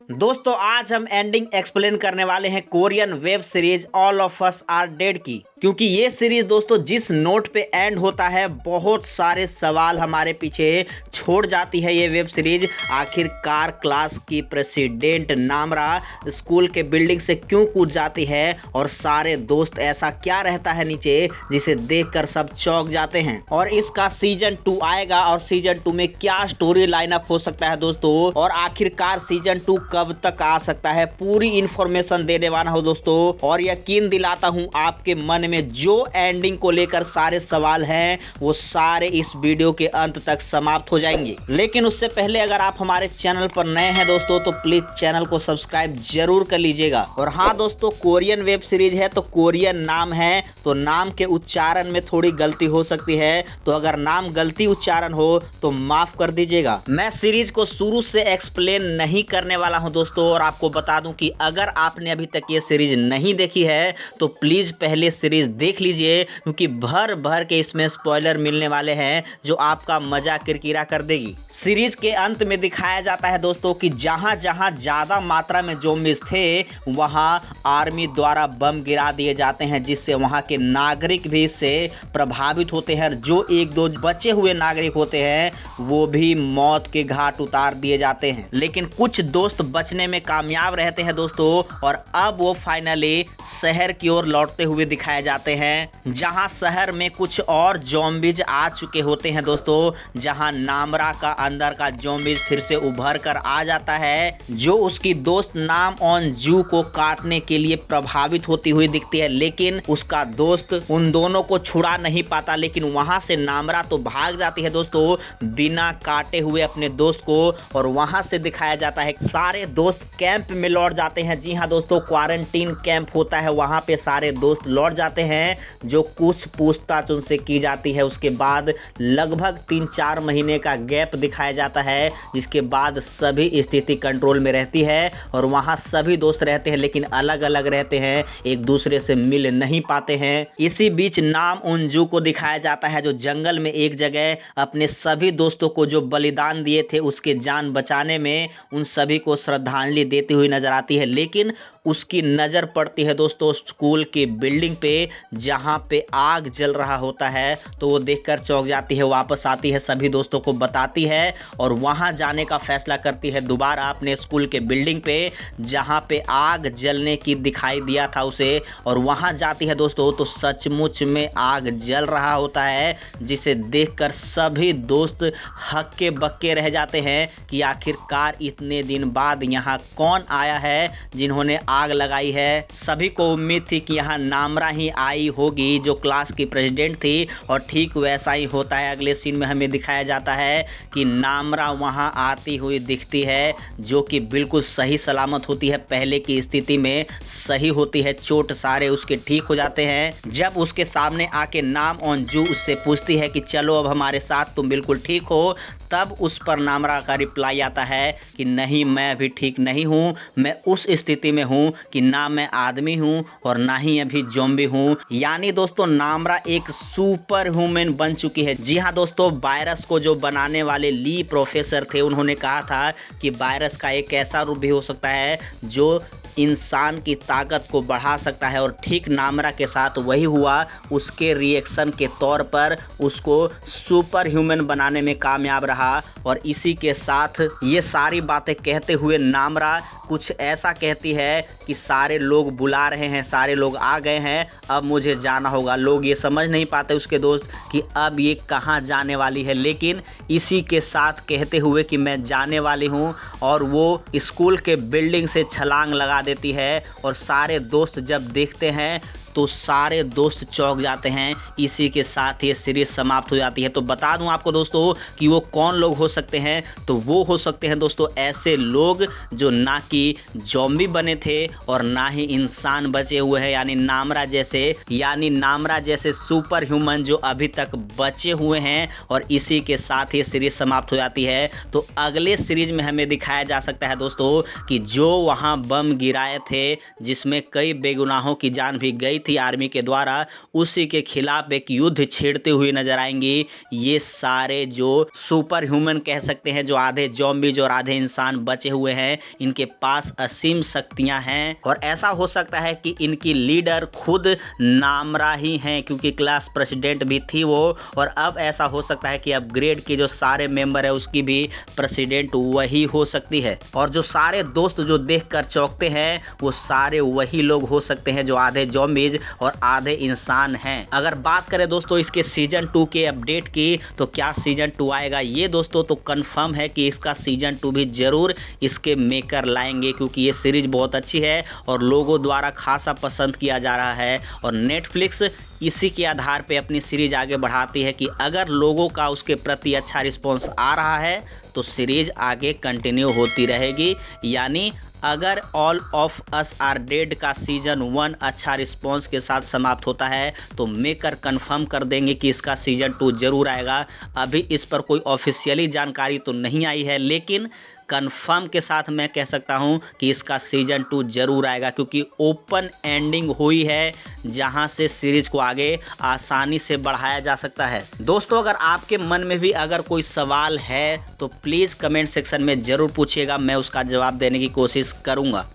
दोस्तों आज हम एंडिंग एक्सप्लेन करने वाले हैं Korean web series All of Us Are Dead की, क्योंकि ये सीरीज दोस्तों जिस नोट पे एंड होता है बहुत सारे सवाल हमारे पीछे छोड़ जाती है। ये वेब सीरीज आखिरकार क्लास की प्रेसिडेंट नामरा स्कूल के बिल्डिंग से क्यों कूद जाती है और सारे दोस्त ऐसा क्या रहता है नीचे जिसे देखकर सब चौंक जाते हैं। और इसका सीजन 2 आएगा और सीजन 2 में क्या स्टोरी लाइनअप हो सकता है दोस्तों, और आखिरकार सीजन 2 कब तक आ सकता है, पूरी इंफॉर्मेशन देने वाला हूं दोस्तों। और यकीन दिलाता हूं आपके मन में जो एंडिंग को लेकर सारे सवाल हैं वो सारे इस वीडियो के अंत तक समाप्त हो जाएंगे। लेकिन उससे पहले अगर आप हमारे चैनल पर नए हैं दोस्तों तो प्लीज चैनल को सब्सक्राइब जरूर कर लीजिएगा। और हाँ दोस्तों, कोरियन वेब सीरीज है तो कोरियन नाम है तो नाम के उच्चारण में थोड़ी गलती हो सकती है, तो अगर नाम गलती उच्चारण हो तो माफ कर दीजिएगा। मैं सीरीज को शुरू से एक्सप्लेन नहीं करने वाला हूं दोस्तों, और आपको बता दूं कि अगर आपने अभी तक ये सीरीज नहीं देखी है तो प्लीज पहले सीरीज देख लीजिए, क्योंकि भर भर के इसमें स्पॉइलर मिलने वाले हैं जो आपका मजा किरकिरा कर देगी। सीरीज के अंत में दिखाया जाता है दोस्तों कि जहां जहां ज्यादा मात्रा में ज़ॉम्बीज़ थे वहां आर्मी द्वारा बम गिरा दिए जाते हैं, जिससे वहां के नागरिक भी इससे प्रभावित होते हैं। जो एक दो बचे हुए नागरिक होते हैं वो भी मौत के घाट उतार दिए जाते हैं, लेकिन कुछ दोस्त बचने में कामयाब रहते हैं दोस्तों। और अब वो फाइनली शहर की ओर लौटते हुए दिखाए जाते हैं, जहां शहर में कुछ और ज़ॉम्बीज़ आ चुके होते हैं दोस्तों, जहां नामरा का अंदर का ज़ॉम्बीज़ फिर से उभर कर आ जाता है, जो उसकी दोस्त नाम ऑन जू को काटने के लिए प्रभावित होती हुई दिखती है। लेकिन उसका दोस्त उन दोनों को छुड़ा नहीं पाता, लेकिन वहां से नामरा तो भाग जाती है दोस्तों बिना काटे हुए अपने दोस्त को। और वहां से दिखाया जाता है सारे दोस्त कैंप में लौट जाते हैं। जी हाँ दोस्तों, क्वारंटीन कैंप होता है, वहां पे सारे दोस्त लौट जाते हैं, जो कुछ पूछताछ उनसे की जाती है। उसके बाद लगभग 3-4 महीने का गैप दिखाया जाता है, जिसके बाद सभी स्थिति कंट्रोल में रहती है और वहां सभी दोस्त रहते हैं, लेकिन अलग अलग रहते हैं, एक दूसरे से मिल नहीं पाते हैं। इसी बीच नाम उनजू को दिखाया जाता है, जो जंगल में एक जगह अपने सभी दोस्तों को जो बलिदान दिए थे उसके जान बचाने में उन सभी को श्रद्धांजलि देती हुई नजर आती है। लेकिन उसकी नज़र पड़ती है दोस्तों स्कूल की बिल्डिंग पे, जहां पे आग जल रहा होता है, तो वो देखकर चौंक जाती है, वापस आती है, सभी दोस्तों को बताती है और वहां जाने का फैसला करती है दोबारा अपने स्कूल के बिल्डिंग पे, जहां पे आग जलने की दिखाई दिया था उसे। और वहां जाती है दोस्तों तो सचमुच में आग जल रहा होता है, जिसे देखकर सभी दोस्त हक्के बक्के रह जाते हैं कि आखिरकार इतने दिन बाद यहाँ कौन आया है जिन्होंने आग लगाई है। सभी को उम्मीद थी कि यहाँ नामरा ही आई होगी जो क्लास की प्रेसिडेंट थी, और ठीक वैसा ही होता है। अगले सीन में हमें दिखाया जाता है कि नामरा वहाँ आती हुई दिखती है, जो कि बिल्कुल सही सलामत होती है, पहले की स्थिति में सही होती है, चोट सारे उसके ठीक हो जाते हैं। जब उसके सामने आके नाम ऑन जू उससे पूछती है कि चलो अब हमारे साथ, तुम बिल्कुल ठीक हो, तब उस पर नामरा का रिप्लाई आता है कि नहीं, मैं अभी ठीक नहीं हूँ, मैं उस स्थिति में हूँ कि ना मैं आदमी हूँ और ना ही अभी ज़ॉम्बी हूँ। यानी दोस्तों नामरा एक सुपर ह्यूमन बन चुकी है। जी हाँ दोस्तों, वायरस को जो बनाने वाले ली प्रोफेसर थे उन्होंने कहा था कि वायरस का एक ऐसा रूप भी हो सकता है जो इंसान की ताकत को बढ़ा सकता है, और ठीक नामरा के साथ वही हुआ। उसके रिएक्शन के तौर पर उसको सुपर ह्यूमन बनाने में कामयाब रहा। और इसी के साथ ये सारी बातें कहते हुए नामरा कुछ ऐसा कहती है कि सारे लोग बुला रहे हैं, सारे लोग आ गए हैं, अब मुझे जाना होगा। लोग ये समझ नहीं पाते उसके दोस्त कि अब ये कहाँ जाने वाली है, लेकिन इसी के साथ कहते हुए कि मैं जाने वाली हूँ, और वो स्कूल के बिल्डिंग से छलांग लगा देती है। और सारे दोस्त जब देखते हैं तो सारे दोस्त चौंक जाते हैं। इसी के साथ ये सीरीज समाप्त हो जाती है। तो बता दूं आपको दोस्तों कि वो कौन लोग हो सकते हैं, तो वो हो सकते हैं दोस्तों ऐसे लोग जो ना कि ज़ॉम्बी बने थे और ना ही इंसान बचे हुए हैं, यानी नामरा जैसे सुपर ह्यूमन जो अभी तक बचे हुए हैं। और इसी के साथ ये सीरीज समाप्त हो जाती है। तो अगले सीरीज में हमें दिखाया जा सकता है दोस्तों कि जो वहाँ बम गिराए थे, जिसमें कई बेगुनाहों की जान भी गई थी आर्मी के द्वारा, उसी के खिलाफ एक युद्ध छेड़ते हुए नजर आएंगी ये सारे जो सुपर ह्यूमन कह सकते हैं, जो आधे ज़ॉम्बीज और आधे इंसान बचे हुए हैं। इनके पास असीम शक्तियां हैं और ऐसा हो सकता है कि इनकी लीडर खुद नामरा ही हैं, क्योंकि क्लास प्रेसिडेंट भी थी वो। और अब ऐसा हो सकता है कि अपग्रेड के जो सारे मेंबर है उसकी भी प्रेसिडेंट वही हो सकती है। और जो सारे दोस्त जो देखकर चौंकते हैं वो सारे वही लोग हो सकते हैं जो आधे ज़ॉम्बीज और आधे इंसान हैं। अगर बात करें दोस्तों इसके सीजन 2 के अपडेट की, तो क्या सीजन 2 आएगा, ये दोस्तों तो कंफर्म है कि इसका सीजन 2 भी जरूर इसके मेकर लाएंगे, क्योंकि ये सीरीज बहुत अच्छी है और लोगों द्वारा खासा पसंद किया जा रहा है। और नेटफ्लिक्स इसी के आधार पे अपनी सीरीज आगे बढ़ाती है कि अगर लोगों का उसके प्रति अच्छा रिस्पॉन्स आ रहा है तो सीरीज आगे कंटिन्यू होती रहेगी। यानी अगर All of Us Are Dead का सीजन 1 अच्छा रिस्पॉन्स के साथ समाप्त होता है तो मेकर कंफर्म कर देंगे कि इसका सीजन 2 जरूर आएगा। अभी इस पर कोई ऑफिशियली जानकारी तो नहीं आई है, लेकिन कंफर्म के साथ मैं कह सकता हूं कि इसका सीजन 2 जरूर आएगा, क्योंकि ओपन एंडिंग हुई है जहां से सीरीज को आगे आसानी से बढ़ाया जा सकता है। दोस्तों अगर आपके मन में भी अगर कोई सवाल है तो प्लीज़ कमेंट सेक्शन में ज़रूर पूछिएगा, मैं उसका जवाब देने की कोशिश करूंगा।